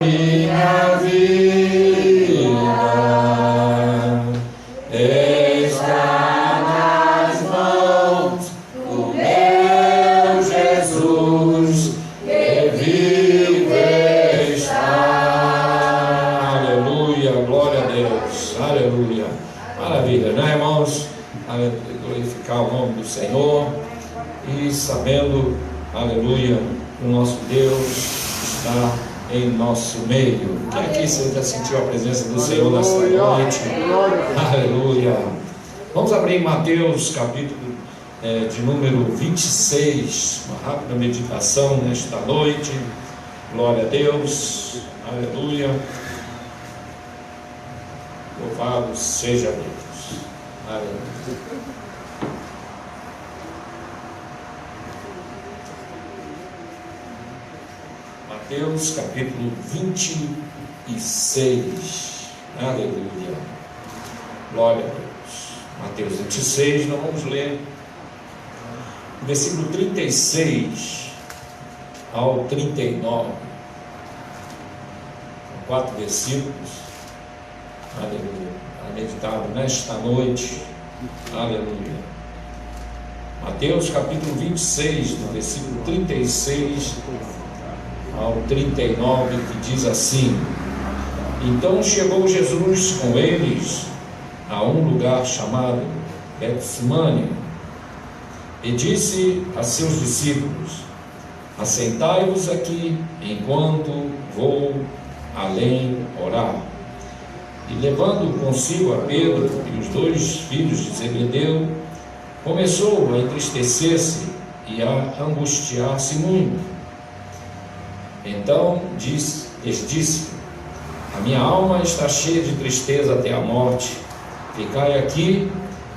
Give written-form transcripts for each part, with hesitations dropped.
Minha vida está nas mãos do meu Jesus, que vive está. Aleluia, glória a Deus, aleluia, maravilha, né, irmãos? Glorificar o nome do Senhor e sabendo, aleluia, o nosso Deus está em nosso meio. Quem aqui você já sentiu a presença do Senhor nesta noite? Aleluia. Vamos abrir em Mateus capítulo de número 26, uma rápida meditação nesta noite. Glória a Deus, aleluia. Louvado seja Deus, aleluia. Mateus capítulo 26, aleluia, glória a Deus. Mateus 26, nós vamos ler o versículo 36 ao 39, 4 versículos, aleluia, meditado nesta noite, aleluia. Mateus capítulo 26, no versículo 36 ao 39, que diz assim: Então chegou Jesus com eles a um lugar chamado Getsemane e disse a seus discípulos: Assentai-vos aqui enquanto vou além orar. E levando consigo a Pedro e os 2 filhos de Zebedeu, começou a entristecer-se e a angustiar-se muito. Então lhes disse: A minha alma está cheia de tristeza até a morte. Ficai aqui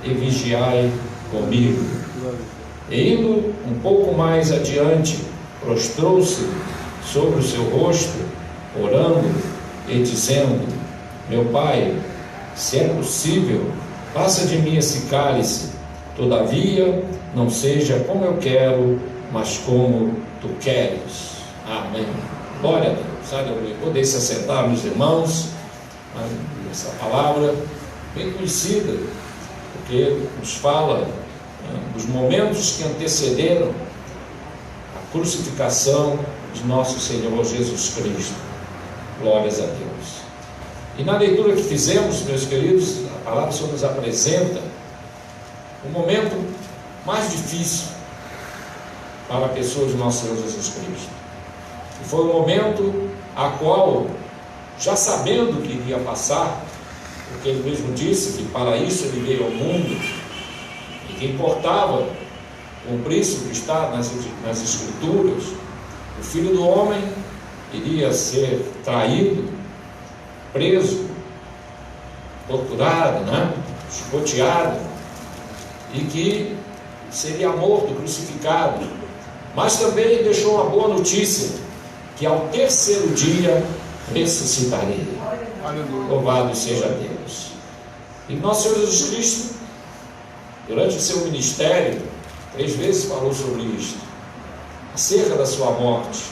e vigiai comigo. E indo um pouco mais adiante, prostrou-se sobre o seu rosto, orando e dizendo: Meu Pai, se é possível, passa de mim esse cálice. Todavia, não seja como eu quero, mas como tu queres. Amém. Glória a Deus. Aleluia. Poder se assentar, meus irmãos. Essa palavra bem conhecida, porque nos fala dos momentos que antecederam a crucificação de nosso Senhor Jesus Cristo. Glórias a Deus. E na leitura que fizemos, meus queridos, a palavra só nos apresenta o momento mais difícil para a pessoa de nosso Senhor Jesus Cristo. E foi um momento a qual, já sabendo que iria passar, porque ele mesmo disse que para isso ele veio ao mundo, e que importava cumprir-se o que está nas Escrituras, o Filho do Homem iria ser traído, preso, torturado, chicoteado, e que seria morto, crucificado. Mas também deixou uma boa notícia, que ao terceiro dia ressuscitaria. Louvado seja Deus. E nosso Senhor Jesus Cristo, durante o seu ministério, 3 vezes falou sobre isto, acerca da sua morte.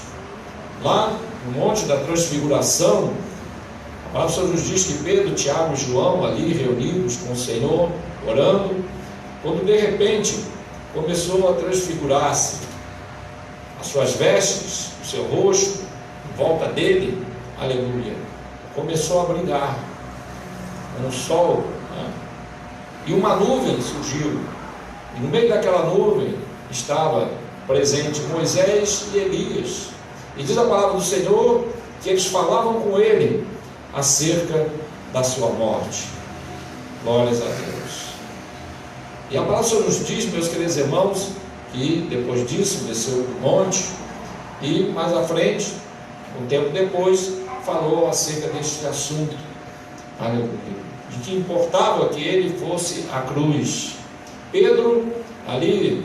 Lá no Monte da Transfiguração, a palavra do Senhor nos diz que Pedro, Tiago e João, ali reunidos com o Senhor, orando, quando de repente começou a transfigurar-se as suas vestes, o seu rosto, em volta dele, aleluia, começou a brilhar um sol, e uma nuvem surgiu, e no meio daquela nuvem estava presente Moisés e Elias, e diz a palavra do Senhor que eles falavam com ele acerca da sua morte. Glórias a Deus. E a palavra do Senhor nos diz, meus queridos irmãos, que depois disso desceu do monte e mais à frente, um tempo depois, falou acerca deste assunto, aleluia, de que importava que ele fosse à cruz. Pedro ali,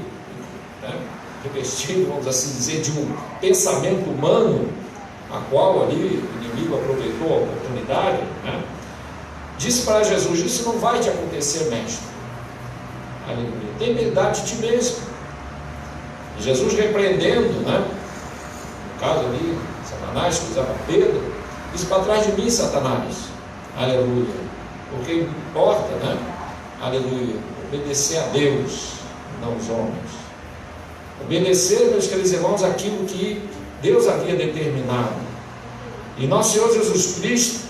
revestido, vamos assim dizer, de um pensamento humano, a qual ali o inimigo aproveitou a oportunidade, disse para Jesus: Isso não vai te acontecer, mestre. Aleluia. Tem piedade de ti mesmo. Jesus repreendendo, no caso ali, Satanás que usava Pedro, Diz: para trás de mim, Satanás. Aleluia. Porque importa, né? Aleluia. Obedecer a Deus, não os homens. Obedecer, meus queridos irmãos, aquilo que Deus havia determinado. E nosso Senhor Jesus Cristo,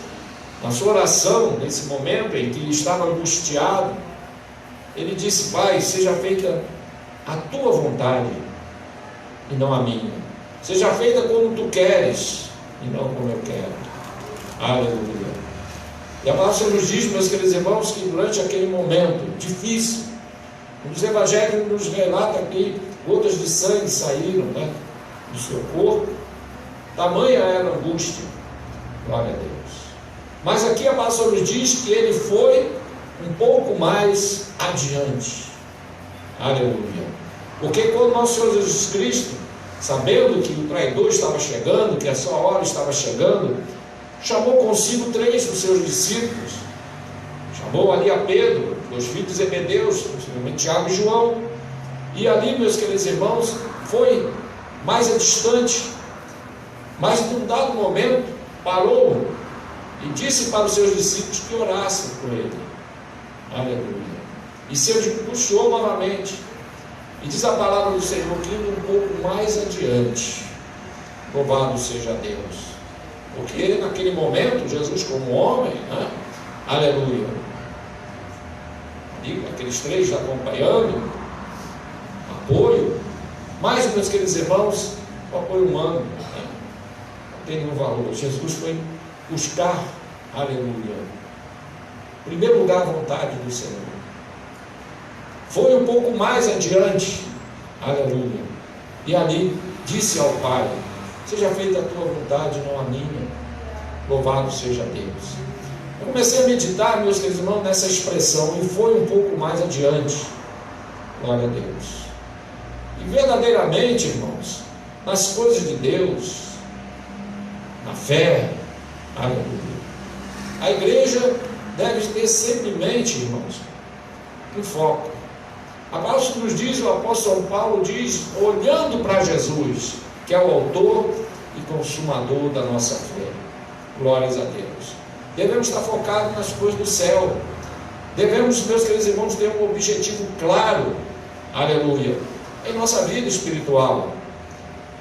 na sua oração, nesse momento em que ele estava angustiado, ele disse: Pai, seja feita a tua vontade e não a minha. Seja feita como tu queres e não como eu quero. Aleluia. E a palavra nos diz, meus queridos irmãos, que durante aquele momento difícil, os evangelhos nos relatam que gotas de sangue saíram, né, do seu corpo. Tamanha era a angústia. Glória a Deus. Mas aqui a palavra nos diz que ele foi um pouco mais adiante. Aleluia. Porque quando nosso Senhor Jesus Cristo, sabendo que o traidor estava chegando, que a sua hora estava chegando, chamou consigo 3 dos seus discípulos. Chamou ali a Pedro, 2 filhos de Zebedeus, principalmente Tiago e João. E ali, meus queridos irmãos, foi mais distante. Mas num dado momento, parou e disse para os seus discípulos que orassem por ele. Aleluia. E se puxou novamente. E diz a palavra do Senhor que indo um pouco mais adiante, louvado seja Deus. Porque naquele momento, Jesus como homem, né? Aleluia, e aqueles 3 acompanhando, apoio, mas, meus queridos irmãos, o apoio humano, né? Não tem nenhum valor. Jesus foi buscar, aleluia, em primeiro lugar a vontade do Senhor. Foi um pouco mais adiante, aleluia, e ali disse ao Pai: seja feita a tua vontade, não a minha. Louvado seja Deus. Eu comecei a meditar, meus queridos irmãos, nessa expressão, e foi um pouco mais adiante. Glória a Deus. E verdadeiramente, irmãos, nas coisas de Deus, na fé, aleluia, a igreja deve ter sempre em mente, irmãos, um foco. A palavra nos diz, o apóstolo São Paulo diz, olhando para Jesus, que é o autor e consumador da nossa fé. Glórias a Deus. Devemos estar focados nas coisas do céu. Devemos, meus queridos irmãos, ter um objetivo claro, aleluia, em nossa vida espiritual.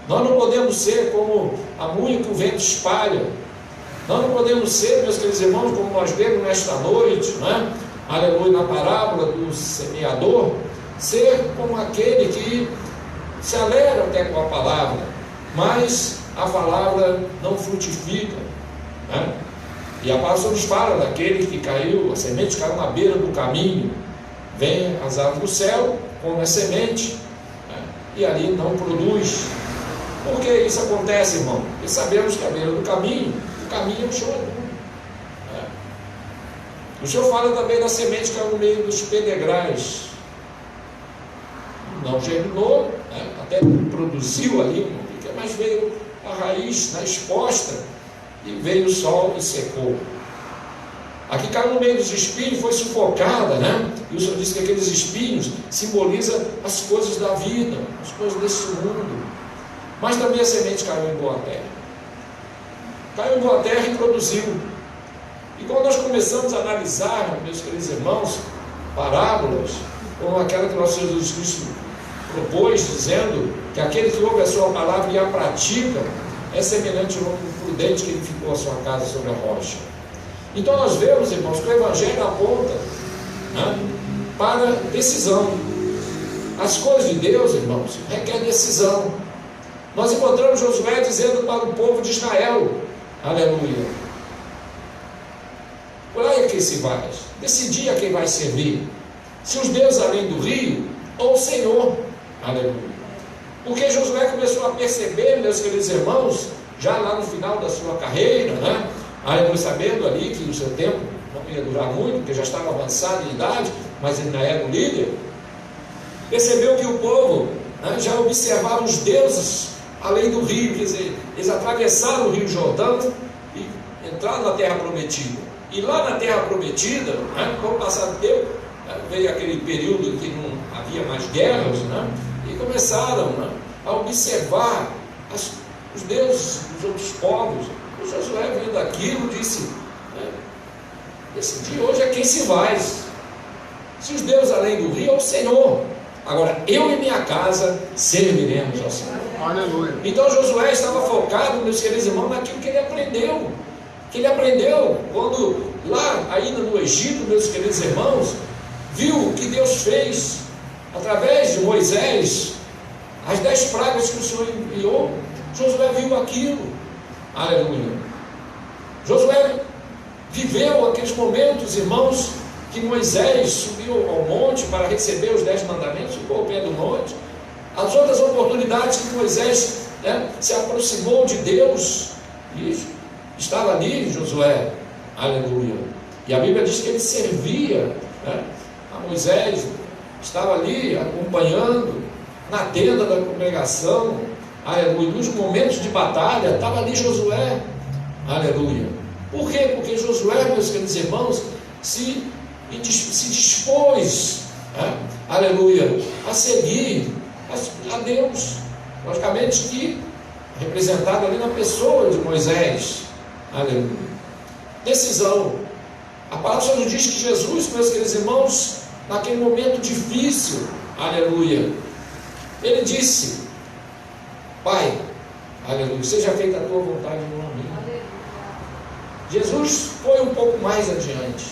Nós não podemos ser como a unha que o vento espalha. Nós não podemos ser, meus queridos irmãos, como nós vemos nesta noite, né? Aleluia, na parábola do semeador, ser como aquele que se alegra até com a palavra, mas a palavra não frutifica, né? E a palavra nos fala daquele que caiu, a semente caiu na beira do caminho, vem as aves do céu, come a semente, né? E ali não produz. Por que isso acontece, irmão? Porque sabemos que a beira do caminho, o caminho é o choro. O Senhor fala também da semente que caiu no meio dos pedregais. Não germinou, né? Até produziu ali, mas veio a raiz, né, exposta, e veio o sol e secou. Aqui caiu no meio dos espinhos, foi sufocada, né? E o Senhor disse que aqueles espinhos simbolizam as coisas da vida, as coisas desse mundo. Mas também a semente caiu em boa terra. Caiu em boa terra e produziu. E quando nós começamos a analisar, meus queridos irmãos, parábolas, como aquela que nosso Senhor Jesus Cristo propôs, dizendo que aquele que ouve a sua palavra e a pratica é semelhante ao homem prudente que edificou a sua casa sobre a rocha. Então nós vemos, irmãos, que o Evangelho aponta, né, para decisão. As coisas de Deus, irmãos, requer decisão. Nós encontramos Josué dizendo para o povo de Israel, aleluia, por aí é que se vai, decidir a quem vai servir, se os deuses além do rio ou o Senhor, aleluia. Porque Josué começou a perceber, meus queridos irmãos, já lá no final da sua carreira, né? Aleluia, sabendo ali que o seu tempo não ia durar muito, porque já estava avançado em idade, mas ele ainda era um líder, percebeu que o povo, né, já observava os deuses além do rio, quer dizer, eles atravessaram o rio Jordão e entraram na terra prometida. E lá na terra prometida, né, com o passar do tempo, veio aquele período em que não havia mais guerras, né, e começaram, né, a observar os deuses dos outros povos, E Josué, vendo aquilo, disse: esse dia hoje é quem se vai. Se os deuses além do rio é o Senhor. Agora, eu e minha casa serviremos ao Senhor. Aleluia. Então Josué estava focado, meus queridos irmãos, naquilo que ele aprendeu. Que ele aprendeu quando lá, ainda no Egito, meus queridos irmãos, viu o que Deus fez através de Moisés, as 10 pragas que o Senhor enviou. Josué viu aquilo. Aleluia. Josué viveu aqueles momentos, irmãos, que Moisés subiu ao monte para receber os 10 mandamentos, ficou ao pé do monte. As outras oportunidades que Moisés se aproximou de Deus, e estava ali Josué. Aleluia. E a Bíblia diz que ele servia a Moisés, estava ali acompanhando na tenda da congregação. Aleluia. Nos momentos de batalha estava ali Josué. Aleluia. Por quê? Porque Josué, meus queridos irmãos, se dispôs, aleluia, a seguir a Deus. Logicamente que representado ali na pessoa de Moisés. Aleluia. Decisão. A palavra nos diz que Jesus, meus queridos irmãos, naquele momento difícil, aleluia, ele disse: Pai, aleluia, seja feita a tua vontade, não a minha. Jesus foi um pouco mais adiante.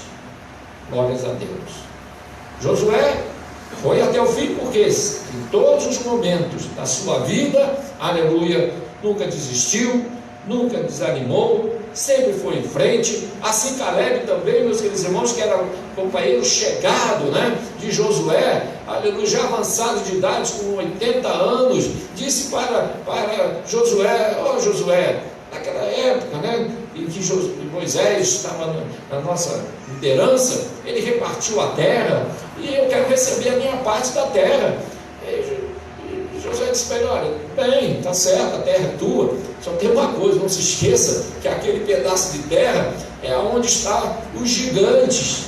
Glórias a Deus. Josué foi até o fim, porque em todos os momentos da sua vida, aleluia, nunca desistiu, nunca desanimou, sempre foi em frente. Assim Caleb também, meus queridos irmãos, que era companheiro chegado, de Josué, aleluia, já avançado de idade, com 80 anos, disse para Josué: Josué, naquela época, em que Moisés estava na nossa liderança, ele repartiu a terra, e eu quero receber a minha parte da terra. E Josué disse para ele: olha, bem, está certo, a terra é tua, só tem uma coisa, não se esqueça que aquele pedaço de terra é onde estão os gigantes.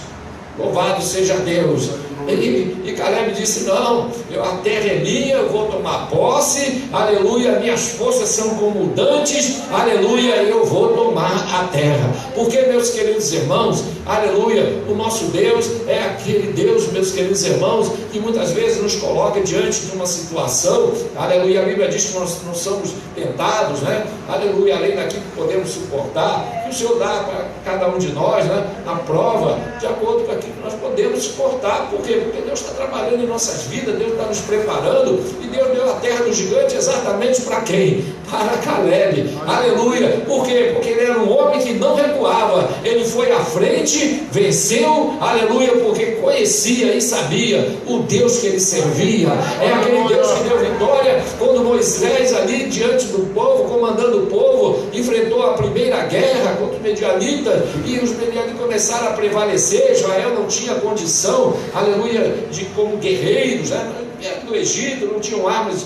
Louvado seja Deus. E Caleb disse: não, a terra é minha, eu vou tomar posse, aleluia, minhas forças são como dantes, aleluia, eu vou tomar a terra. Porque, meus queridos irmãos, aleluia, o nosso Deus é aquele Deus, meus queridos irmãos, que muitas vezes nos coloca diante de uma situação, aleluia, a Bíblia diz que nós não somos tentados, aleluia, além daquilo que podemos suportar, que o Senhor dá para cada um de nós, a prova, de acordo com aquilo que nós podemos suportar. Por quê? Porque Deus está trabalhando em nossas vidas, Deus está nos preparando, e Deus deu a terra do gigante exatamente para quem? Para Caleb. Aleluia. Por quê? Porque ele era um homem que não recuava, ele foi à frente, venceu, aleluia, porque conhecia e sabia o Deus que ele servia. É aquele Deus que deu vitória quando Moisés ali diante do povo, comandando o povo, enfrentou a primeira guerra contra os medianitas, e os medianitas começaram a prevalecer. Israel não tinha condição, aleluia, de como guerreiros, do Egito, não tinham armas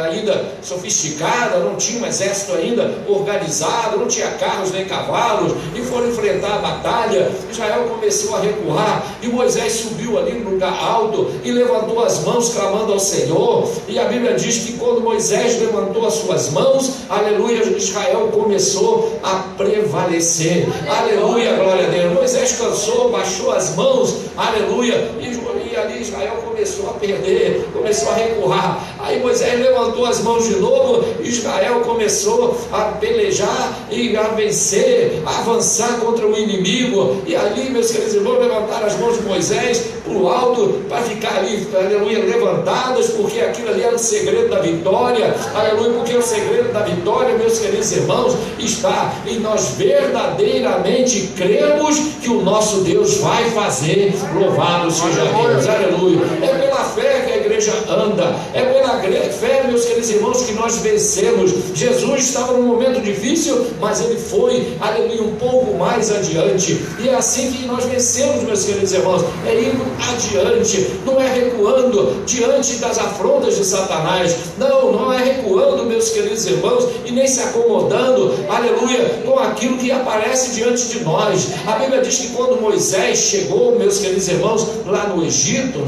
ainda sofisticadas, não tinha um exército ainda organizado, não tinha carros nem cavalos, e foram enfrentar a batalha. Israel começou a recuar, e Moisés subiu ali no lugar alto e levantou as mãos clamando ao Senhor, e a Bíblia diz que quando Moisés levantou as suas mãos, aleluia, Israel começou a prevalecer. Aleluia, glória a Deus. Moisés cansou, baixou as mãos, aleluia, e ali Israel começou a perder, começou a recuar. Aí Moisés levantou as mãos de novo, Israel começou a pelejar e a vencer, a avançar contra o inimigo. E ali, meus queridos irmãos, levantaram as mãos de Moisés para o alto, para ficar ali, aleluia, levantadas, porque aquilo ali era o segredo da vitória. Aleluia, porque o segredo da vitória, meus queridos irmãos, está em nós verdadeiramente cremos que o nosso Deus vai fazer. Louvado seja Deus. Aleluia. É pela fé que a igreja anda, é pela fé, meus queridos irmãos, que nós vencemos. Jesus estava num momento difícil, mas ele foi, aleluia, um pouco mais adiante, e é assim que nós vencemos, meus queridos irmãos, é indo adiante, não é recuando diante das afrontas de Satanás, não é recuando, meus queridos irmãos, e nem se acomodando, aleluia, com aquilo que aparece diante de nós. A Bíblia diz que quando Moisés chegou, meus queridos irmãos, lá no Egito,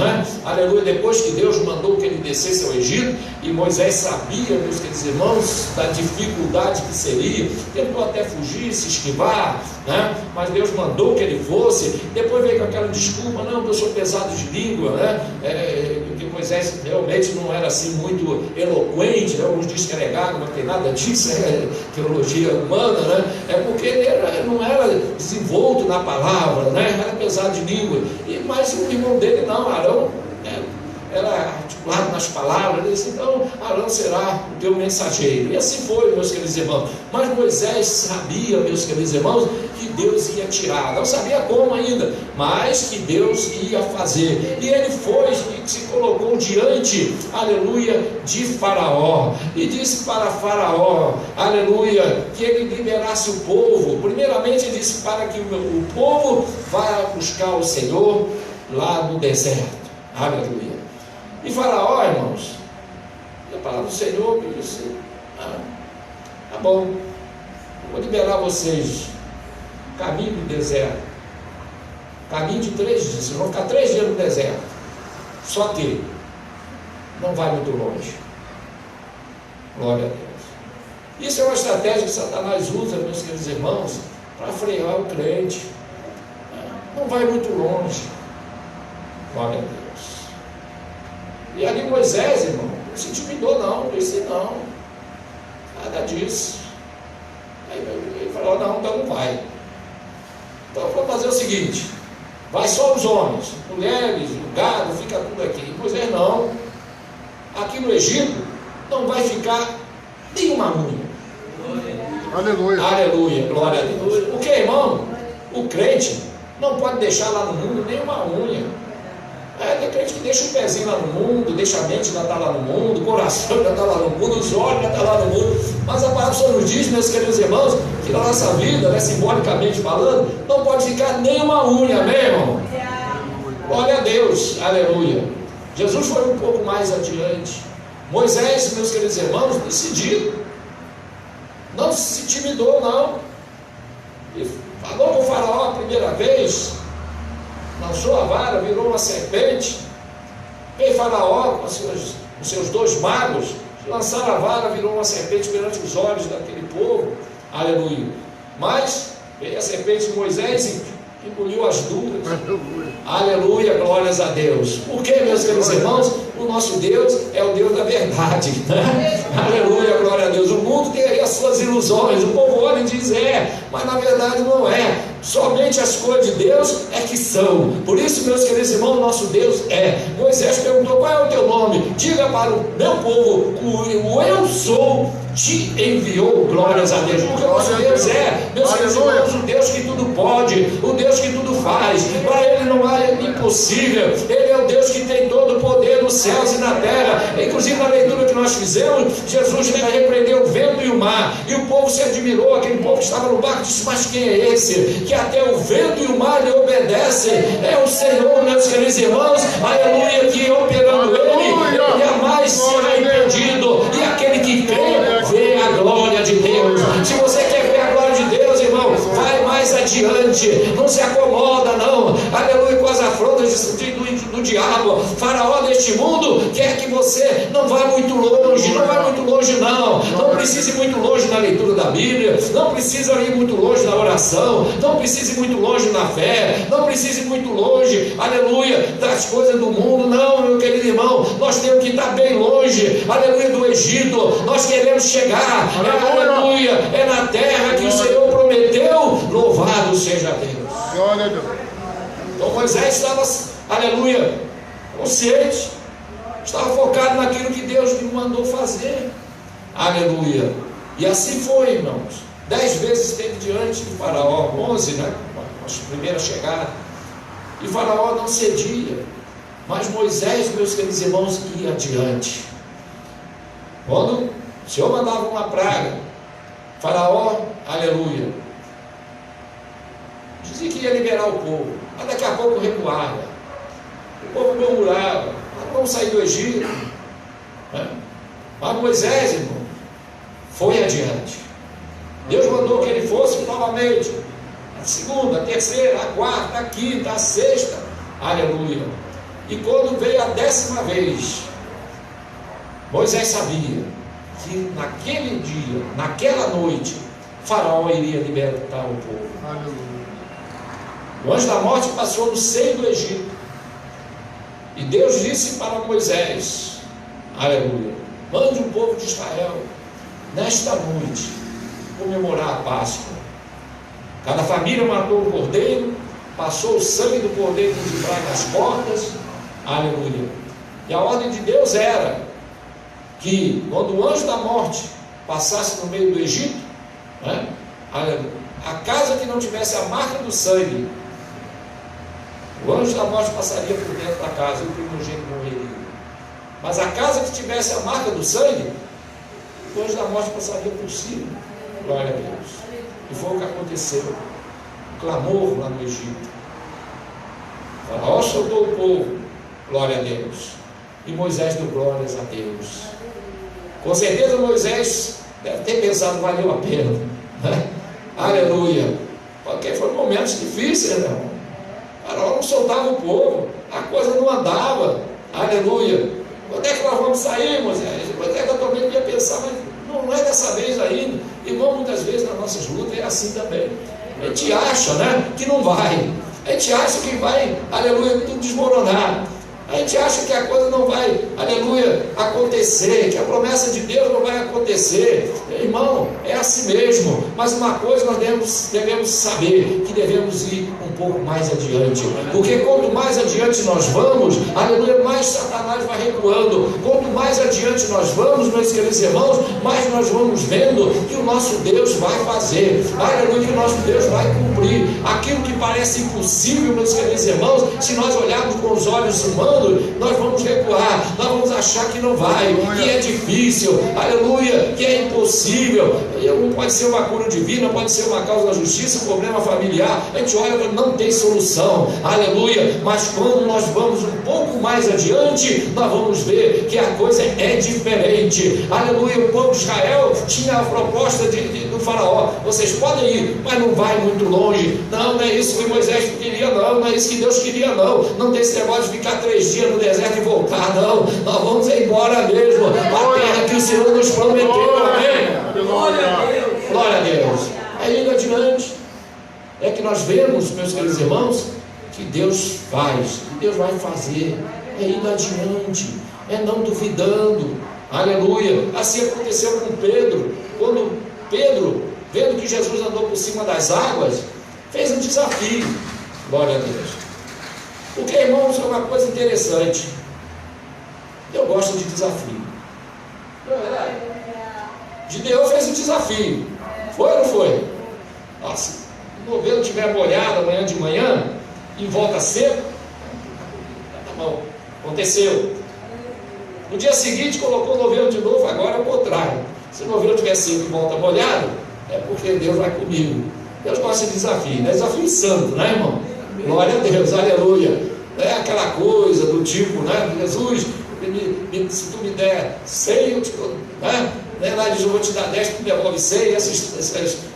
aleluia, depois que Deus mandou que ele descesse ao Egito, e Moisés sabia, meus queridos irmãos, da dificuldade que seria, tentou até fugir, se esquivar, né? Mas Deus mandou que ele fosse. Depois veio com aquela desculpa: não, eu sou pesado de língua, né? Porque Moisés realmente não era assim muito eloquente, né? Alguns dizem que era gago, não tem nada disso, é teologia humana, né? É porque ele não era desenvolto na palavra, né? Era pesado de língua. Mas o irmão dele não, Arão, né? Era articulado nas palavras. Ele disse: então Arão será o teu mensageiro. E assim foi, meus queridos irmãos. Mas Moisés sabia, meus queridos irmãos, que Deus ia tirar. Não sabia como ainda, mas que Deus ia fazer. E ele foi e se colocou diante, aleluia, de Faraó, e disse para Faraó, aleluia, que ele liberasse o povo. Primeiramente ele disse para que o povo vá buscar o Senhor lá no deserto, aleluia. E Faraó, irmãos, a palavra do Senhor disse: tá bom, vou liberar vocês, caminho do deserto, caminho de 3 dias, vocês vão ficar 3 dias no deserto, só que não vai muito longe. Glória a Deus. Isso é uma estratégia que Satanás usa, meus queridos irmãos, para frear o crente. Não vai muito longe. Glória a Deus. E ali Moisés, irmão, não se intimidou não, disse: não, nada disso. Aí ele falou: não, então não vai. Então vamos fazer o seguinte: vai só os homens, mulheres, o gado, fica tudo aqui. E Moisés: não, aqui no Egito não vai ficar nenhuma unha. Aleluia. Aleluia, glória a Deus. Porque, irmão, o crente não pode deixar lá no mundo nenhuma unha. Tem crente que deixa o pezinho lá no mundo, deixa a mente ainda está lá no mundo, o coração ainda está lá no mundo, os olhos ainda estão lá no mundo. Mas a palavra do Senhor nos diz, meus queridos irmãos, que na nossa vida, né, simbolicamente falando, não pode ficar nenhuma unha, amém, irmão? Glória a Deus, aleluia. Jesus foi um pouco mais adiante. Moisés, meus queridos irmãos, decidido, não se intimidou, não. E falou com o Faraó a primeira vez, lançou a vara, virou uma serpente. Veio Faraó com os seus 2 magos, lançaram a vara, virou uma serpente perante os olhos daquele povo, aleluia. Mas veio a serpente de Moisés e engoliu as duas, aleluia, glórias a Deus. Por quê, meus queridos irmãos? O nosso Deus é o Deus da verdade, né? Aleluia, glória a Deus. O mundo tem aí as suas ilusões, o povo olha e diz: mas na verdade não é. Somente as coisas de Deus é que são. Por isso, meus queridos irmãos, nosso Deus é. Moisés perguntou: qual é o teu nome? Diga para o meu povo: o eu sou te enviou. Glórias a Deus. Porque o nosso Deus é, meus queridos irmãos, o Deus que tudo pode, o Deus que tudo faz. Para Ele não há impossível. Ele é o Deus que tem todo o poder nos céus e na terra. Inclusive na leitura que nós fizemos, Jesus repreendeu o vento e o mar, e o povo se admirou. Aquele povo que estava no barco disse: mas quem é esse que até o vento e o mar lhe obedecem? É o Senhor, meus queridos irmãos, aleluia, que operando Ele jamais será impedido. E aquele que crê vê a glória de Deus. Se você quer ver a glória de Deus, irmão, vai mais adiante, não se acomoda não, aleluia, com as afrontas do diabo. Faraó deste mundo quer que você não vá muito longe, não vai muito longe não precise ir muito longe na leitura da Bíblia, não precisa ir muito longe na oração, não precise ir muito longe na fé, não precise ir muito longe, aleluia, das coisas do mundo. Não, meu querido irmão, nós temos que estar bem longe, aleluia, do Egito. Nós queremos chegar, aleluia, é na terra que o Senhor prometeu. Louvado seja Deus. Glória a Deus. Então Moisés estava, aleluia, consciente, estava focado naquilo que Deus lhe mandou fazer, aleluia. E assim foi, irmãos. 10 vezes esteve diante de Faraó, 11, né? A primeira chegada. E Faraó não cedia, mas Moisés, meus queridos irmãos, ia adiante. Quando o Senhor mandava uma praga, Faraó, aleluia, dizia que ia liberar o povo, mas daqui a pouco recuava. O povo murmurava: vamos sair do Egito, né? Mas Moisés, irmão, foi adiante. Deus mandou que ele fosse novamente, a segunda, a terceira, a quarta, a quinta, a sexta, aleluia. E quando veio a 10ª vez, Moisés sabia que naquele dia, naquela noite, Faraó iria libertar o povo. Aleluia. O anjo da morte passou no seio do Egito. E Deus disse para Moisés, aleluia, mande o povo de Israel, nesta noite, comemorar a Páscoa. Cada família matou um cordeiro, passou o sangue do cordeiro nas portas, aleluia. E a ordem de Deus era que quando o anjo da morte passasse no meio do Egito, né, a casa que não tivesse a marca do sangue, o anjo da morte passaria por dentro da casa e o primogênito morreria. Mas a casa que tivesse a marca do sangue, o anjo da morte passaria por cima. Glória a Deus. E foi o que aconteceu. O clamor lá no Egito. O Faraó soltou o povo. Glória a Deus. E Moisés deu glórias a Deus. Com certeza Moisés deve ter pensado, valeu a pena, né? Aleluia. Porque foram momentos difíceis, né? O Faraó não soltava o povo, a coisa não andava. Aleluia. Quando é que nós vamos sair, Moisés? Quando é que eu também ia pensar, mas não é dessa vez ainda. Irmão, muitas vezes nas nossas lutas é assim também. A gente acha, né, que não vai. A gente acha que vai, aleluia, tudo desmoronar. A gente acha que a coisa não vai, aleluia, acontecer, que a promessa de Deus não vai acontecer. Irmão, é assim mesmo. Mas uma coisa nós devemos saber, que devemos ir um pouco mais adiante. Porque quanto mais adiante nós vamos, aleluia, mais Satanás vai recuando. Quanto mais adiante nós vamos, meus queridos irmãos, mais nós vamos vendo que o nosso Deus vai fazer. Aleluia, que o nosso Deus vai cumprir. Aquilo que parece impossível, meus queridos irmãos, se nós olharmos com os olhos humanos, nós vamos recuar, nós vamos achar que não vai, que é difícil, aleluia, que é impossível. Não pode ser uma cura divina, pode ser uma causa da justiça, um problema familiar. A gente olha e não tem solução, aleluia. Mas quando nós vamos um pouco mais adiante, nós vamos ver que a coisa é diferente, aleluia. O povo de Israel tinha a proposta do Faraó: vocês podem ir, mas não vai muito longe. Não é isso que Moisés queria, não é isso que Deus queria, não tem esse negócio de ficar 3 dias no deserto e voltar, não. Nós vamos embora mesmo, a terra que o Senhor nos prometeu. Amém? Glória a Deus. Glória a Deus. Aí indo adiante, é que nós vemos, meus queridos irmãos, que Deus faz, que Deus vai fazer. É indo adiante, é não duvidando. Aleluia. Assim aconteceu com Pedro. Quando Pedro, vendo que Jesus andou por cima das águas, fez um desafio. Glória a Deus. Porque, irmãos, é uma coisa interessante. Eu gosto de desafio. Não é verdade? Gideão fez um desafio. Foi ou não foi? Nossa, se o novelo estiver molhado amanhã de manhã e volta seco, tá bom, aconteceu. No dia seguinte colocou o novelo de novo, agora é o contrário. Se o novelo estiver seco e volta molhado, é porque Deus vai comigo. Deus gosta de desafio, né? Desafio santo, né, irmão? Glória a Deus, aleluia. É aquela coisa do tipo, né? Jesus, se tu me der 100, eu te dou, né? Lá diz, eu vou te dar 10, tu devolve 100.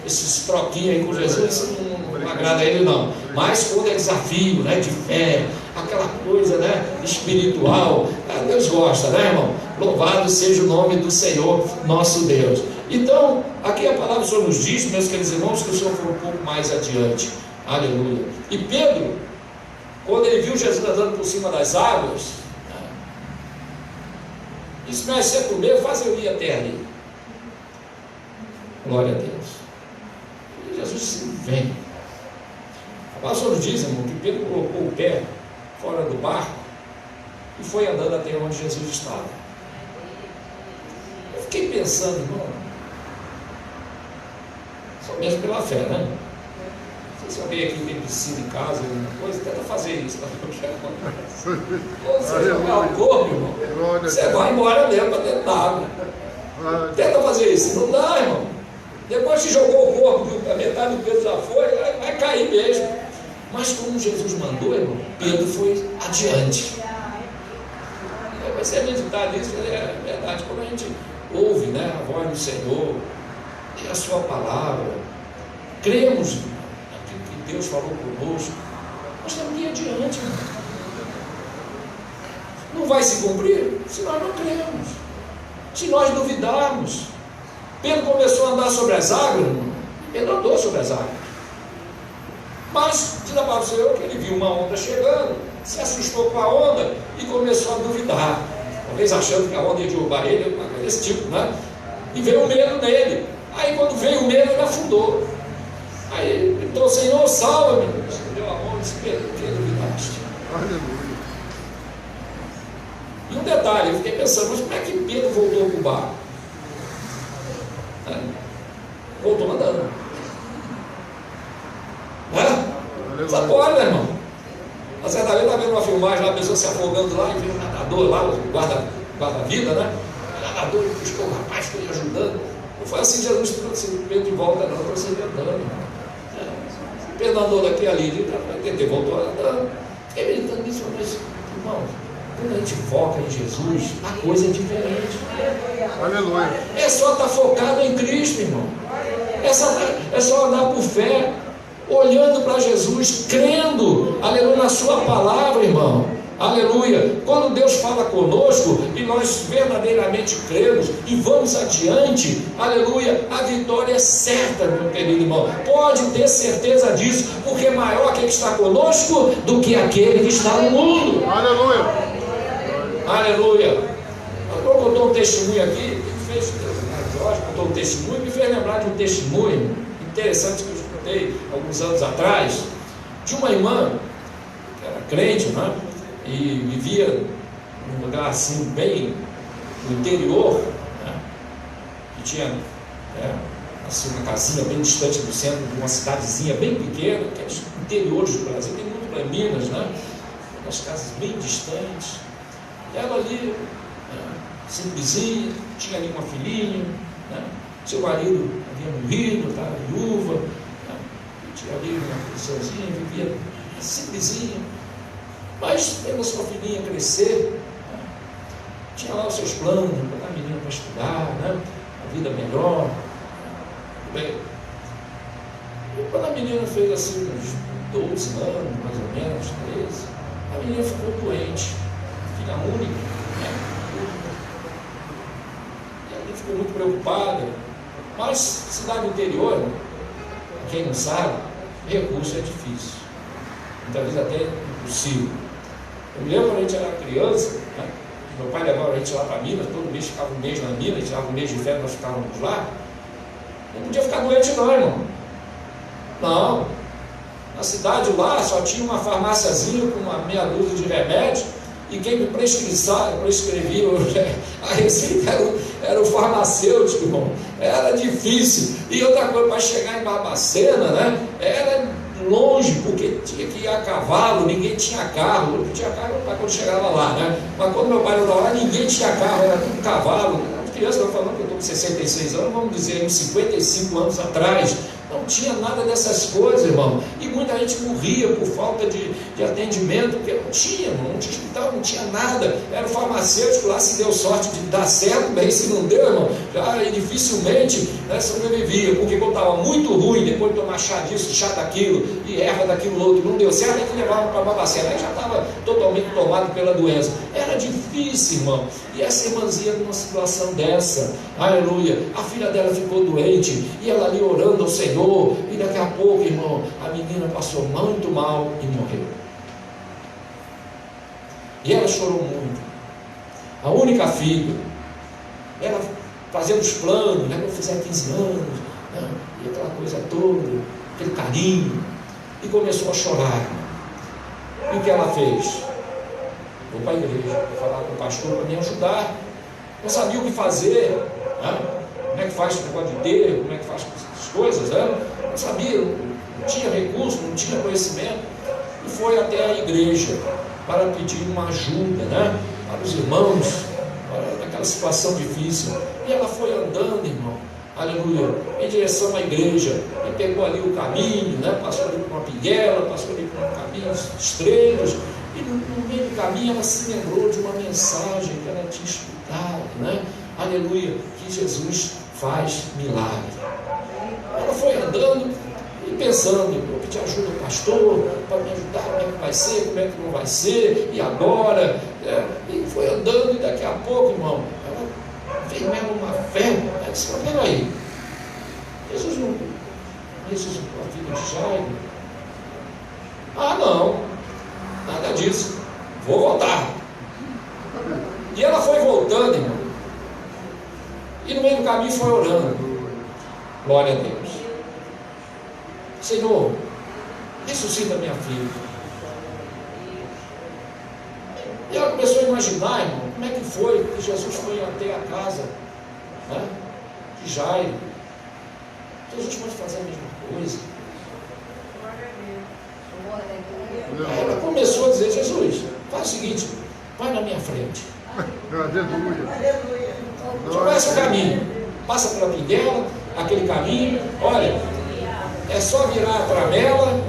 Esses troquinhos aí com Jesus, isso não agrada a ele, não. Mas quando é desafio, né? De fé, aquela coisa, né? Espiritual, Deus gosta, né, irmão? Louvado seja o nome do Senhor, nosso Deus. Então, aqui a palavra do Senhor nos diz, meus queridos irmãos, que o Senhor foi um pouco mais adiante. Aleluia. E Pedro, quando ele viu Jesus andando por cima das águas, disse: mas se é por medo, faz eu ir até ali. Glória a Deus. E Jesus disse: vem. A palavra nos diz, irmão, que Pedro colocou o pé fora do barco e foi andando até onde Jesus estava. Eu fiquei pensando, irmão, só mesmo pela fé, né? Se alguém aqui tem piscina em casa, alguma coisa, tenta fazer isso. Ou você jogar o corpo, irmão, você vai embora mesmo para dentro da água. Tenta fazer isso. Não dá, irmão. Depois que jogou o corpo, a metade do peso já foi, vai cair mesmo. Mas como Jesus mandou, irmão, Pedro foi adiante. Você meditar nisso, é verdade. Quando a gente ouve, né, a voz do Senhor e a sua palavra, cremos naquilo que Deus falou conosco, nós temos que ir adiante, irmão. Não vai se cumprir se nós não cremos. Se nós duvidarmos, Pedro começou a andar sobre as águas, irmão. Pedro andou sobre as águas. Mas diz a palavra do Senhor que ele viu uma onda chegando, se assustou com a onda e começou a duvidar. Talvez achando que a onda ia derrubar ele, uma coisa desse tipo, né? E veio o medo nele. Aí quando veio o medo, ele afundou. Aí ele gritou: Senhor, salva-me. Deu a mão e disse: Pedro, por que duvidaste? Aleluia. E um detalhe, eu fiquei pensando, mas como é que Pedro voltou para o barco? Voltou andando. Essa pode, né, irmão? A certa vez estava vendo uma filmagem lá, a pessoa se afogando lá, e veio um nadador lá, o guarda-vida, né? O nadador puxou o rapaz, foi ajudando. Não foi assim que Jesus trouxe Pedro de volta, não, trouxe ele andando. Pedro andou daqui ali, ele voltou andando. Fiquei meditando nisso, mas, irmão, quando a gente foca em Jesus, a coisa é diferente. Aleluia. É só estar focado em Cristo, irmão. É só andar por fé, olhando para Jesus, crendo, aleluia, na sua palavra, irmão. Aleluia. Quando Deus fala conosco e nós verdadeiramente cremos e vamos adiante, aleluia, a vitória é certa, meu querido irmão. Pode ter certeza disso, porque maior aquele que está conosco do que aquele que está no mundo. Aleluia. Aleluia. Eu contou um testemunho aqui, Jorge contou um testemunho, me fez lembrar de um testemunho interessante que eu escutei alguns anos atrás, de uma irmã que era crente, né? E vivia num lugar assim, bem no interior, né? Que tinha assim, uma casinha bem distante do centro de uma cidadezinha bem pequena, que é dos interiores do Brasil, tem muito para Minas, né? Umas casas bem distantes. E ela ali, simplesinha, tinha ali uma filhinha, né? Seu marido havia morrido, estava viúva, né? Tinha ali uma pessoazinha, vivia simplesinha. Mas vendo a sua filhinha crescer, né? Tinha lá os seus planos, botar a menina para estudar, né? A vida melhor. Bem, e quando a menina fez assim uns 12 anos, mais ou menos, 13, a menina ficou doente, filha única, né? E ela ficou muito preocupada. Mas cidade interior, quem não sabe, recurso é difícil, muitas vezes até impossível. Eu me lembro quando a gente era criança, né? Meu pai levava a gente lá para Minas, todo mês ficava um mês na Minas, tirava um mês de férias, nós ficávamos lá. Não podia ficar doente não, irmão. Não. Na cidade lá só tinha uma farmáciazinha com uma meia dúzia de remédios, e quem me prescrevia a receita era o farmacêutico, irmão. Era difícil. E outra coisa, para chegar em Barbacena, né? Era longe, porque tinha que ir a cavalo, ninguém tinha carro. Eu tinha carro meu pai quando chegava lá, né? Mas quando meu pai andava lá, ninguém tinha carro, era tudo cavalo. As crianças estão falando que eu estou com 66 anos, vamos dizer, uns 55 anos atrás. Não tinha nada dessas coisas, irmão. E muita gente morria por falta de atendimento, porque não tinha, irmão. Não tinha hospital, não tinha nada. Era o farmacêutico lá, se deu sorte de dar certo, bem, se não deu, irmão, já dificilmente, né, sobrevivia. Porque quando estava muito ruim, depois de tomar chá disso, chá daquilo, e erva daquilo outro, não deu certo, aí que levavam para Barbacena. Aí já estava totalmente tomado pela doença. Era difícil, irmão. E essa irmãzinha numa situação dessa, aleluia, a filha dela ficou doente, e ela ali orando ao Senhor, e daqui a pouco, irmão, a menina passou muito mal e morreu. E ela chorou muito. A única filha, ela fazendo os planos, né, quando fizer 15 anos, né, e aquela coisa toda, aquele carinho, e começou a chorar. E o que ela fez? Vou para a igreja, vou falar com o pastor para me ajudar. Não sabia o que fazer, né? Como é que faz o negócio de ter, como é que faz as coisas, né? Não sabia, não tinha recurso, não tinha conhecimento. E foi até a igreja para pedir uma ajuda, né? Para os irmãos, para aquela situação difícil. E ela foi andando, irmão, aleluia, em direção à igreja, e pegou ali o caminho, né? Passou ali por uma pinguela, passou ali por um caminho estreitos, e no meio do caminho ela se lembrou de uma mensagem que ela tinha escutado, né? Aleluia, que Jesus faz milagre. Ela foi andando e pensando, eu pedi ajuda ao pastor para me ajudar, como é que vai ser, como é que não vai ser, e agora? E foi andando, e daqui a pouco, irmão, ela fez mesmo uma fé. Aí disse, mas peraí, Jesus não ressuscitou a filha de Jairo? Ah, não, nada disso, vou voltar. E ela foi voltando, irmão, e no meio do caminho foi orando. Glória a Deus. Senhor, ressuscita minha filha. E ela começou a imaginar, irmão, como é que foi que Jesus foi até a casa, né, de Jairo. Jesus pode fazer a mesma coisa. Aí ela começou a dizer, Jesus, faz o seguinte, vai na minha frente. Aleluia. Já conhece o caminho, passa pela pinguela, aquele caminho, olha, é só virar a tramela.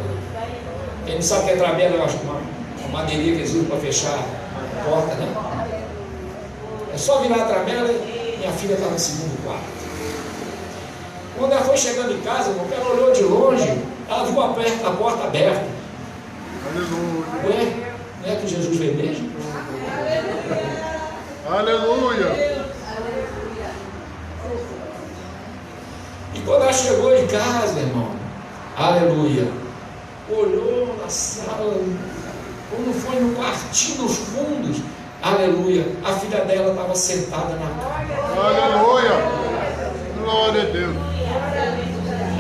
Quem não sabe o que é tramela, eu acho uma madeirinha que eles usam para fechar a porta, né? É só virar a tramela e minha filha está no segundo quarto. Quando ela foi chegando em casa, ela olhou de longe, ela viu a porta aberta. Aleluia. Ué, não é que Jesus veio mesmo? Aleluia. E quando ela chegou em casa, irmão, aleluia, olhou na sala, quando foi no quartinho dos fundos, aleluia, a filha dela estava sentada na cama. Aleluia. Glória a Deus.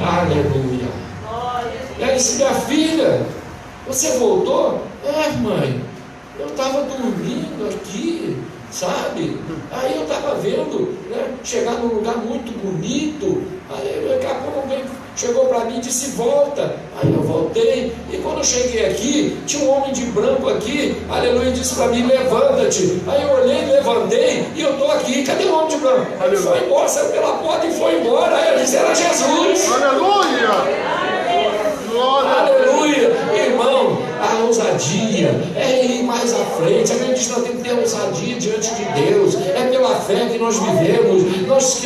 Aleluia. E aí disse, minha filha, você voltou? É, mãe, eu estava dormindo aqui, sabe? Aí eu estava vendo, né, chegar num lugar muito bonito. Aí daqui a pouco alguém chegou para mim e disse, volta. Aí eu voltei, e quando eu cheguei aqui, tinha um homem de branco aqui, aleluia, e disse para mim, levanta-te. Aí eu olhei, levantei, e eu estou aqui. Cadê o homem de branco? Ele foi embora, saiu pela porta e foi embora. Aí eu disse, era Jesus. Aleluia. Aleluia, irmão, a ousadia é ir mais à frente. A gente diz que nós temos que ter ousadia diante de Deus. É pela fé que nós vivemos,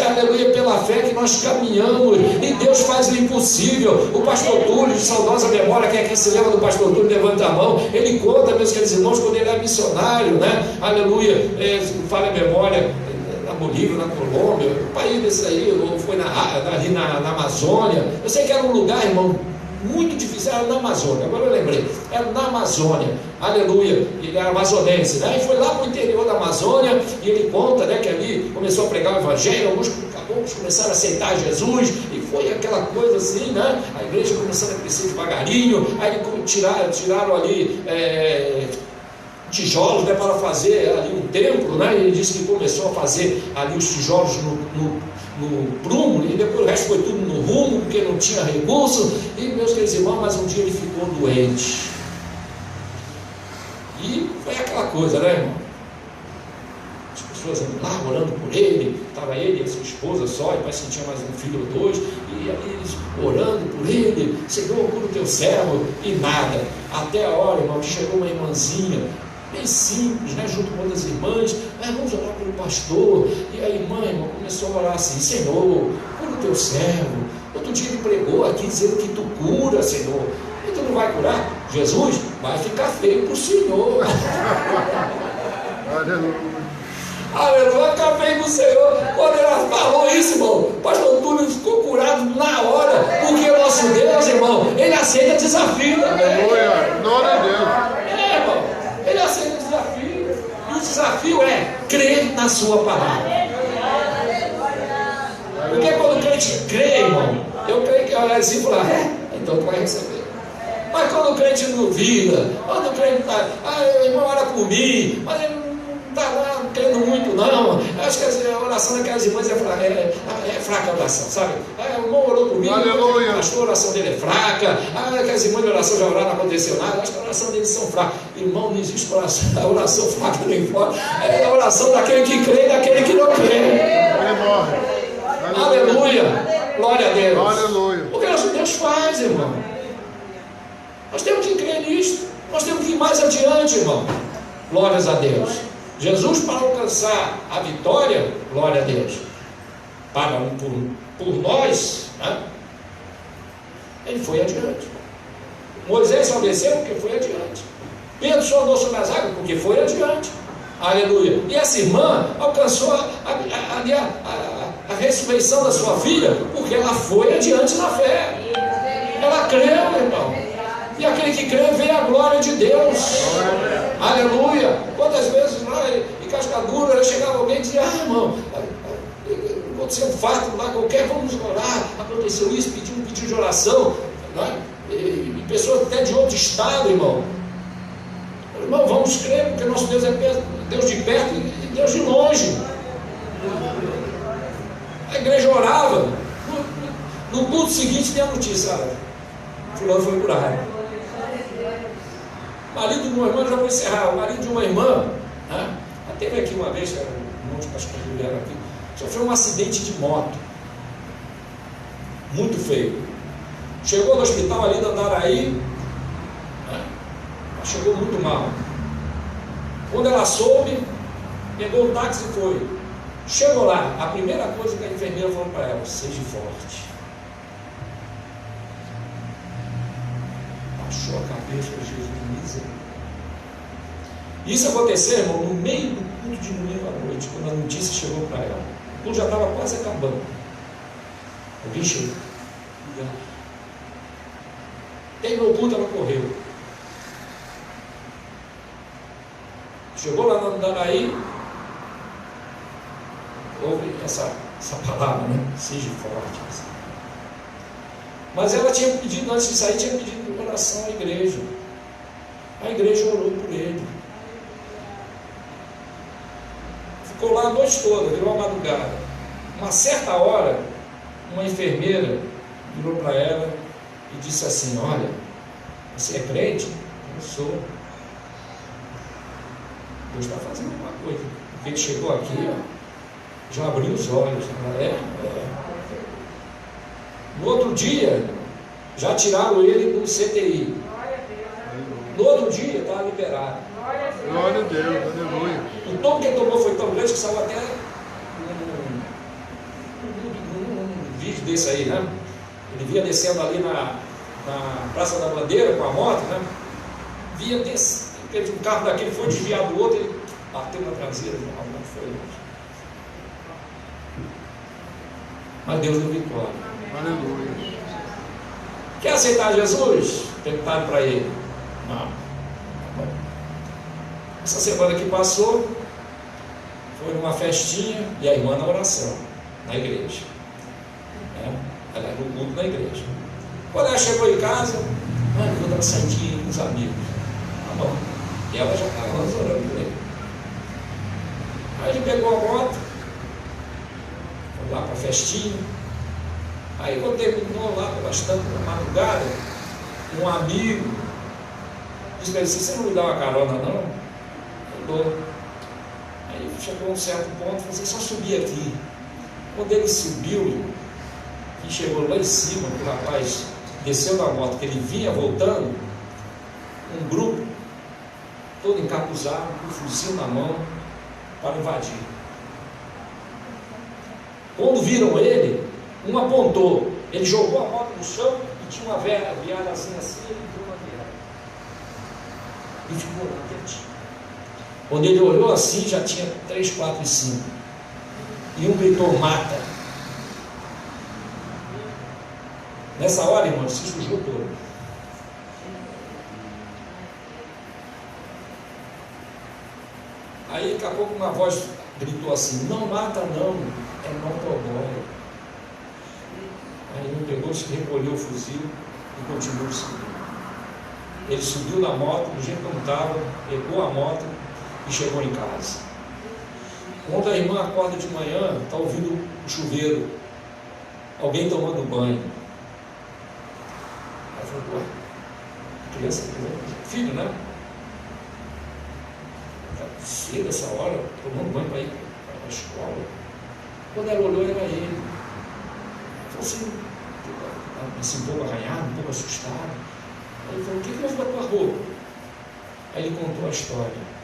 aleluia, pela fé que nós caminhamos, e Deus faz o impossível. O pastor Túlio, de saudosa memória, quem aqui se lembra do pastor Túlio, levanta a mão. Ele conta, meus queridos irmãos, quando ele é missionário, né? Aleluia, fala em memória, na Bolívia, na Colômbia, um país desse aí, ou foi ali na Amazônia. Eu sei que era um lugar, irmão, muito difícil, era na Amazônia, agora eu lembrei, era na Amazônia, aleluia, ele era amazonense, né? E foi lá para o interior da Amazônia, e ele conta, né, que ali começou a pregar o evangelho, alguns caboclos começaram a aceitar Jesus, e foi aquela coisa assim, né? A igreja começando a crescer devagarinho, aí tiraram ali tijolos, né, para fazer ali um templo, né? Ele disse que começou a fazer ali os tijolos no prumo, e depois o resto foi tudo no rumo, porque não tinha recurso. E meus queridos irmãos, mas um dia ele ficou doente, e foi aquela coisa, né, irmão? As pessoas lá orando por ele, estava ele e a sua esposa só, e parece que tinha mais um filho ou dois, e ali eles orando por ele, Senhor, cura o teu servo, e nada, até a hora, irmão, que chegou uma irmãzinha bem simples, né, junto com outras irmãs, vamos orar pelo pastor. E a irmã, começou a orar assim, Senhor, cura o teu servo. Outro dia ele pregou aqui dizendo que tu cura, Senhor. E tu não vai curar? Jesus, vai ficar feio para o Senhor. Aleluia, vai ficar feio para o Senhor. Quando ela falou isso, irmão, o pastor Túlio ficou curado na hora, porque o nosso Deus, irmão, ele aceita desafio. Aleluia, glória a Deus. Irmão, ele aceita o desafio, e o desafio é crer na sua palavra. Porque quando o crente crê, irmão, eu creio que olha assim e fala, então tu vai receber. Mas quando o crente duvida, quando o crente está, irmão, ora por mim, mas ele não está lá crendo muito, não. Eu acho que a oração daquelas irmãs é fraca a oração, sabe? O irmão orou por mim, aleluia. Acho que a oração dele é fraca. Aquelas irmãs de oração já oraram, não aconteceu nada. Acho que a oração deles são fracas. Irmão, não existe a oração fraca nem fora. É a oração daquele que crê e daquele que não crê. Ele morre. Aleluia. Glória a Deus. Aleluia. O que nosso Deus faz, irmão? Nós temos que crer nisso. Nós temos que ir mais adiante, irmão. Glórias a Deus. Jesus, para alcançar a vitória, glória a Deus, por nós, né? Ele foi adiante. Moisés obedeceu porque foi adiante. Pedro só andou sobre as águas porque foi adiante. Aleluia. E essa irmã alcançou a ressurreição da sua filha, porque ela foi adiante na fé. Ela creu, irmão. E aquele que crê vê a glória de Deus. Aleluia. Quantas vezes lá em Cascadura eu chegava alguém e dizia: ah, irmão, aconteceu um fato lá qualquer, vamos orar. Aconteceu isso, pediu um pedido de oração, né? E pessoas até de outro estado, irmão. Irmão, vamos crer, porque nosso Deus é Deus de perto e Deus de longe. A igreja orava. No culto seguinte tem a notícia: fulano foi curado. O marido de uma irmã, já vou encerrar, o marido de uma irmã, né? Teve aqui uma vez, era um monte de Cascadura aqui, sofreu um acidente de moto, muito feio. Chegou no hospital ali da Andaraí, né? Chegou muito mal. Quando ela soube, pegou o táxi e foi. Chegou lá, a primeira coisa que a enfermeira falou para ela: seja forte. Baixou a cabeça para Jesus, misericórdia. Isso aconteceu, irmão, no meio do culto de domingo à noite, quando a notícia chegou para ela. O culto já estava quase acabando. Alguém chegou. Terminou o culto, ela correu. Chegou lá no Andaraí, houve essa palavra, né? Seja forte. Assim. Mas ela tinha pedido, antes de sair, tinha pedido oração à igreja. A igreja orou por ele. Ficou lá a noite toda, virou a madrugada. Uma certa hora, uma enfermeira virou para ela e disse assim: olha, você é crente? Eu sou. Deus está fazendo alguma coisa. Porque ele chegou aqui, ó, já abriu os olhos. Ela, No outro dia, já tiraram ele do CTI. No outro dia, estava liberado. Glória a Deus, aleluia. O tom que ele tomou foi tão grande que saiu até um vídeo desse aí, né? Ele vinha descendo ali na Praça da Bandeira com a moto, né? Vinha descendo, um carro daquele foi desviado do outro, ele bateu na traseira, não foi. Mas Deus deu vitória. Aleluia. Quer aceitar Jesus? Perguntaram para ele. Não. Essa semana que passou, foi numa festinha e a irmã na oração, na igreja. Ela era no culto na igreja. Quando ela chegou em casa, eu vou dar uma saidinha com os amigos. Tá bom. E ela já estava orando por ele. Aí ele pegou a moto, foi lá para a festinha. Aí quando terminou lá, bastante na madrugada, um amigo disse para ele: você não me dá uma carona não? Eu dou. Aí chegou a um certo ponto, falou assim: só subir aqui. Quando ele subiu e chegou lá em cima, o rapaz desceu da moto, que ele vinha voltando, um grupo todo encapuzado, com um fuzil na mão, para invadir. Quando viram ele, um apontou, ele jogou a moto no chão e tinha uma viadazinha assim, ele deu uma viada. E ficou lá quietinho. Quando ele olhou assim, já tinha 3, 4 e 5. E um gritou: mata. Nessa hora, irmão, se sujou todo. Aí daqui a pouco uma voz gritou assim: não mata não, é motoboy. Aí ele pegou, se recolheu o fuzil e continuou subindo. Ele subiu na moto, do jeito como estava, pegou a moto e chegou em casa. Quando a irmã acorda de manhã, está ouvindo o chuveiro, alguém tomando banho. Ela falou: ué, criança, filho, né? Cedo essa hora, tomando banho para ir para a escola. Quando ela olhou, era ele. Ela falou assim, um pouco arranhado, um pouco assustado. Aí ele falou: o que houve na tua roupa? Aí ele contou a história.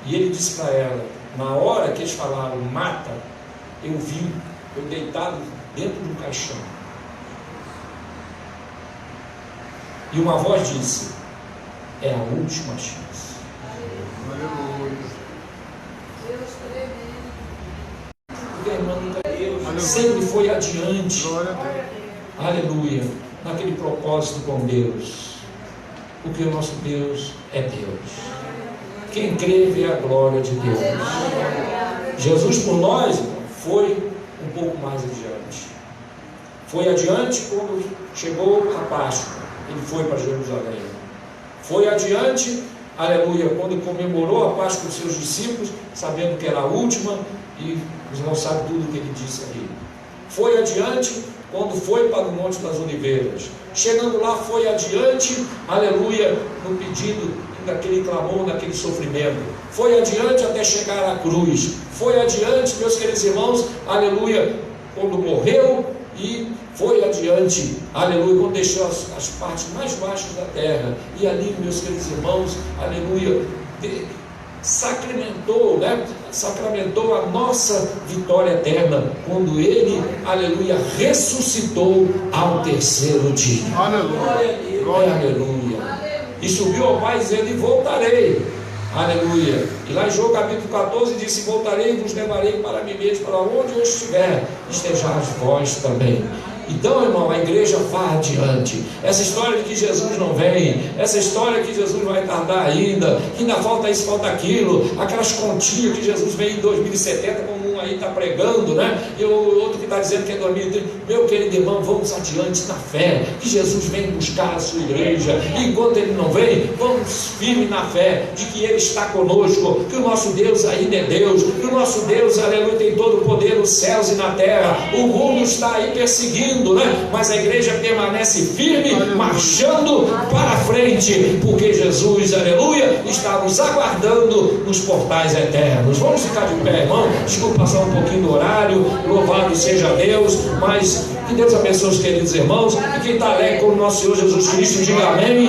E ele disse para ela: na hora que eles falaram mata, eu vi, eu deitado dentro do caixão. E uma voz disse: é a última chance. Aleluia. Porque a irmã nunca sempre foi adiante. Glória a Deus. Aleluia. Naquele propósito com Deus. Porque o nosso Deus é Deus. Quem crê vê a glória de Deus. Jesus por nós foi um pouco mais adiante. Foi adiante quando chegou a Páscoa. Ele foi para Jerusalém. Foi adiante, aleluia, quando comemorou a Páscoa com seus discípulos, sabendo que era a última, e os irmãos sabem tudo o que ele disse ali. Foi adiante quando foi para o Monte das Oliveiras. Chegando lá, foi adiante, aleluia, no pedido daquele clamor, daquele sofrimento. Foi adiante até chegar à cruz. Foi adiante, meus queridos irmãos, aleluia, quando morreu, e foi adiante, aleluia, quando deixou as partes mais baixas da terra. E ali, meus queridos irmãos, aleluia, sacramentou, né? Sacramentou a nossa vitória eterna, quando ele, aleluia, ressuscitou ao terceiro dia. Aleluia. Glória, aleluia. E subiu ao Pai dizendo: e voltarei. Aleluia. E lá em João capítulo 14 disse: voltarei e vos levarei para mim mesmo, para onde eu estiver, estejais vós também. Então, irmão, a igreja vai adiante. Essa história de que Jesus não vem, essa história que Jesus vai tardar ainda, que ainda falta isso, falta aquilo, aquelas continhas que Jesus vem em 2070, como um aí está pregando, né? E o outro que está dizendo que é 2030. Meu querido irmão, vamos adiante na fé, que Jesus vem buscar a sua igreja. E enquanto ele não vem, vamos firme na fé de que ele está conosco, que o nosso Deus ainda é Deus, que o nosso Deus, aleluia, tem todo o poder nos céus e na terra. O mundo está aí perseguindo, né? Mas a igreja permanece firme, marchando para frente, porque Jesus, aleluia, está nos aguardando nos portais eternos. Vamos ficar de pé, irmão. Desculpa passar um pouquinho do horário. Louvado seja Deus. Mas que Deus abençoe os queridos irmãos. E quem está alegre com o nosso Senhor Jesus Cristo, diga amém.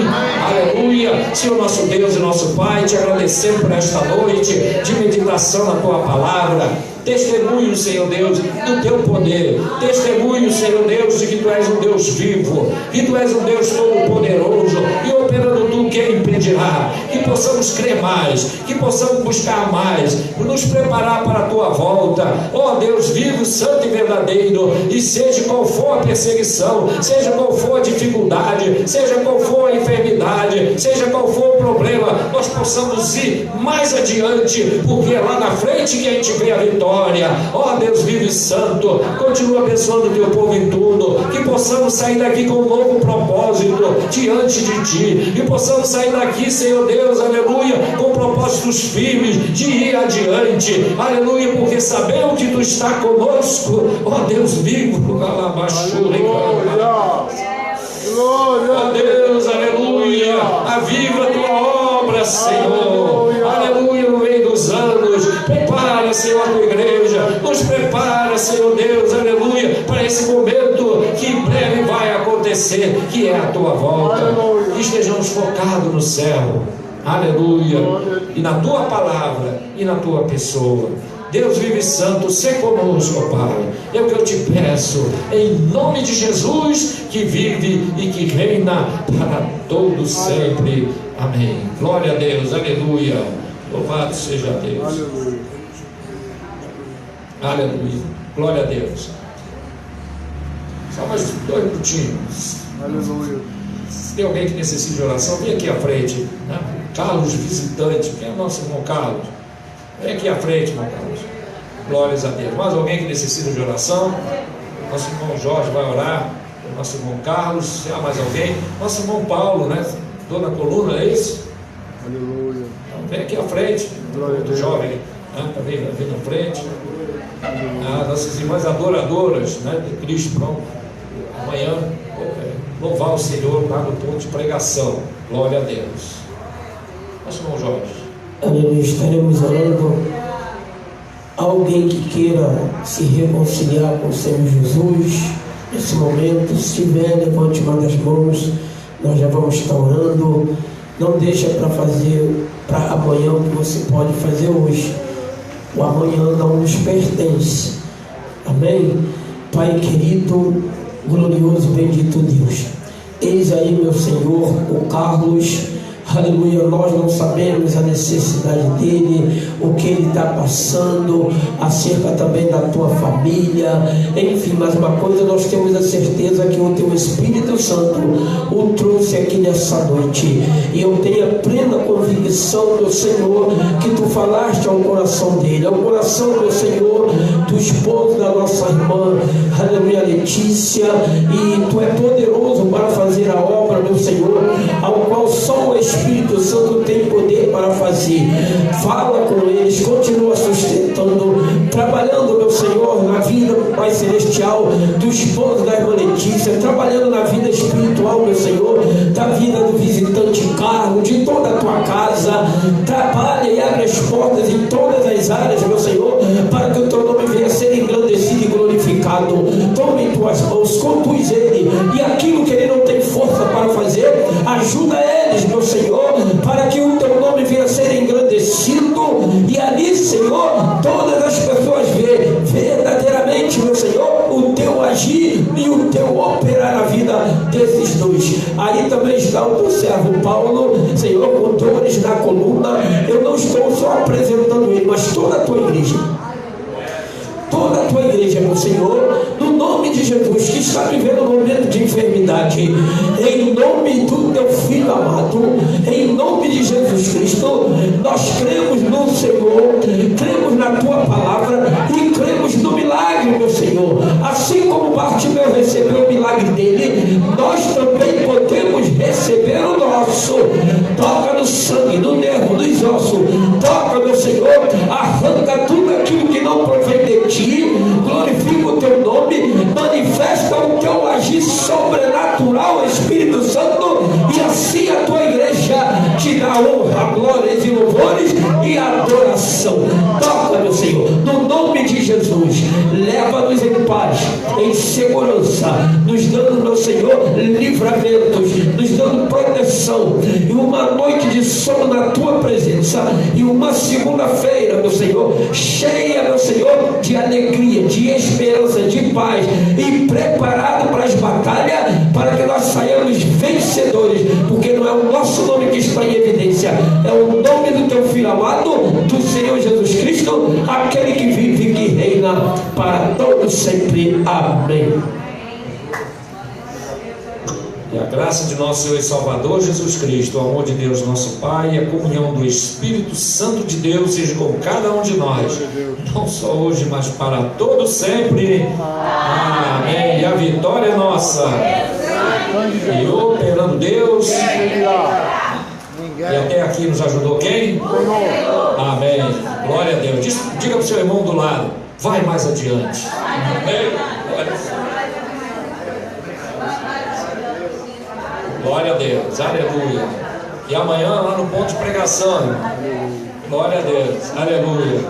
Aleluia. Senhor nosso Deus e nosso Pai, te agradecemos por esta noite de meditação na tua palavra. Testemunho, Senhor Deus, do teu poder. Testemunho, Senhor Deus, de que tu és um Deus vivo, que tu és um Deus todo-poderoso, e operando tu, quem impedirá? Que possamos crer mais, que possamos buscar mais, nos preparar para a tua volta. Ó Deus vivo, santo e verdadeiro, e seja qual for a perseguição, seja qual for a dificuldade, seja qual for a enfermidade, seja qual for o problema, nós possamos ir mais adiante, porque é lá na frente que a gente vê a vitória. Ó Deus vivo e santo, continua abençoando o teu povo em tudo, que possamos sair daqui com um novo propósito diante de ti, que possamos sair daqui, Senhor Deus, aleluia, com propósitos firmes de ir adiante, aleluia, porque sabemos que tu está conosco. Ó Deus vivo, ó Deus, aleluia, aviva a tua obra, Senhor, aleluia, no meio dos anos. Prepara, Senhor, a tua igreja, nos prepara, Senhor Deus, aleluia, para esse momento que em breve vai acontecer, que é a tua volta. Que estejamos focados no céu, aleluia, e na tua palavra e na tua pessoa. Deus vive e santo, se conosco, Pai. É o que eu te peço, em nome de Jesus, que vive e que reina para todo sempre. Amém. Glória a Deus, aleluia. Louvado seja Deus. Aleluia. Aleluia. Glória a Deus. Só mais 2 minutinhos. Aleluia. Se tem alguém que necessita de oração, vem aqui à frente, né? Carlos, visitante. Quem é o nosso irmão Carlos? Vem aqui à frente, irmão Carlos. Glórias a Deus. Mais alguém que necessita de oração? Nosso irmão Jorge vai orar. Nosso irmão Carlos. Se há mais alguém? Nosso irmão Paulo, né? Dor na coluna, é isso? Aleluia. Então, vem aqui à frente. Do jovem, né? Tá vem na frente. Nossas irmãs adoradoras, né? De Cristo. Pronto. Amanhã, louvar o Senhor lá no ponto de pregação. Glória a Deus. Nosso irmão Jorge. Aleluia, estaremos orando. Alguém que queira se reconciliar com o Senhor Jesus, nesse momento, se tiver, levante uma das mãos, nós já vamos estar orando. Não deixa para fazer para amanhã o que você pode fazer hoje. O amanhã não nos pertence. Amém? Pai querido, glorioso, bendito Deus, eis aí, meu Senhor, o Carlos, aleluia, nós não sabemos a necessidade dele, o que ele está passando, acerca também da tua família, enfim, mas uma coisa nós temos a certeza que o teu Espírito Santo o trouxe aqui nessa noite, e eu tenho a plena convicção, meu Senhor, que tu falaste ao coração dele, ao coração, meu Senhor, do esposo da nossa irmã, aleluia, Letícia, e tu é poderoso para fazer a obra, meu Senhor, ao qual só o Espírito Santo tem poder para fazer. Fala com eles, continua sustentando, trabalhando, meu Senhor, na vida, Pai Celestial, do esposo da irmã Letícia, trabalhando na vida espiritual, meu Senhor, da vida do visitante Carlos, de toda a tua casa. Trabalha e abre as portas em todas as áreas, meu Senhor, para que o teu nome venha a ser engrandecido e glorificado. Toma em tuas mãos, conduz ele, e aquilo que ele não tem força para fazer, ajuda eles, meu Senhor, para que o teu nome venha a ser engrandecido, e ali, Senhor, todas as pessoas vejam verdadeiramente, meu Senhor, o teu agir e o teu operar na vida desses dois. Aí também está o teu servo Paulo, Senhor, com dores na coluna. Eu não estou só apresentando ele, mas toda a tua igreja, toda a tua igreja, meu Senhor, no nome de Jesus, que está vivendo um momento de enfermidade, em nome do teu Filho amado, em nome de Jesus Cristo, nós cremos no Senhor, cremos na tua palavra e cremos no milagre, meu Senhor. Assim como Bartimeu recebeu o milagre dele, nós também podemos receber o nosso. Toca no sangue, no nervo, nos ossos, toca, meu Senhor, arranca tudo aquilo que não provém de ti, glorifica o teu nome, manifesta o teu agir sobrenatural, Espírito Santo, e assim a tua igreja te dá honra, glórias e louvores e adoração. Toca, meu Senhor, no nome de Jesus, leva-nos em paz, em segurança, nos dando, meu Senhor, livramentos, nos dando proteção, e uma noite de sono na tua presença, e uma segunda-feira, meu Senhor, cheia, meu Senhor, de alegria, de esperança, de paz, e preparado para as batalhas, para que nós saiamos vencedores, porque não é o nosso nome que está em evidência, é o nome do teu Filho amado, do Senhor Jesus Cristo, aquele que vive e que reina para todos sempre. Amém. E a graça de nosso Senhor e Salvador Jesus Cristo, o amor de Deus nosso Pai, e a comunhão do Espírito Santo de Deus seja com cada um de nós, não só hoje, mas para todos sempre. Amém. E a vitória é nossa. E operando Deus. E até aqui nos ajudou quem? Amém. Glória a Deus. Diga para o seu irmão do lado, vai mais adiante. Amém. Glória a Deus, aleluia. E amanhã lá no ponto de pregação, glória a Deus, aleluia.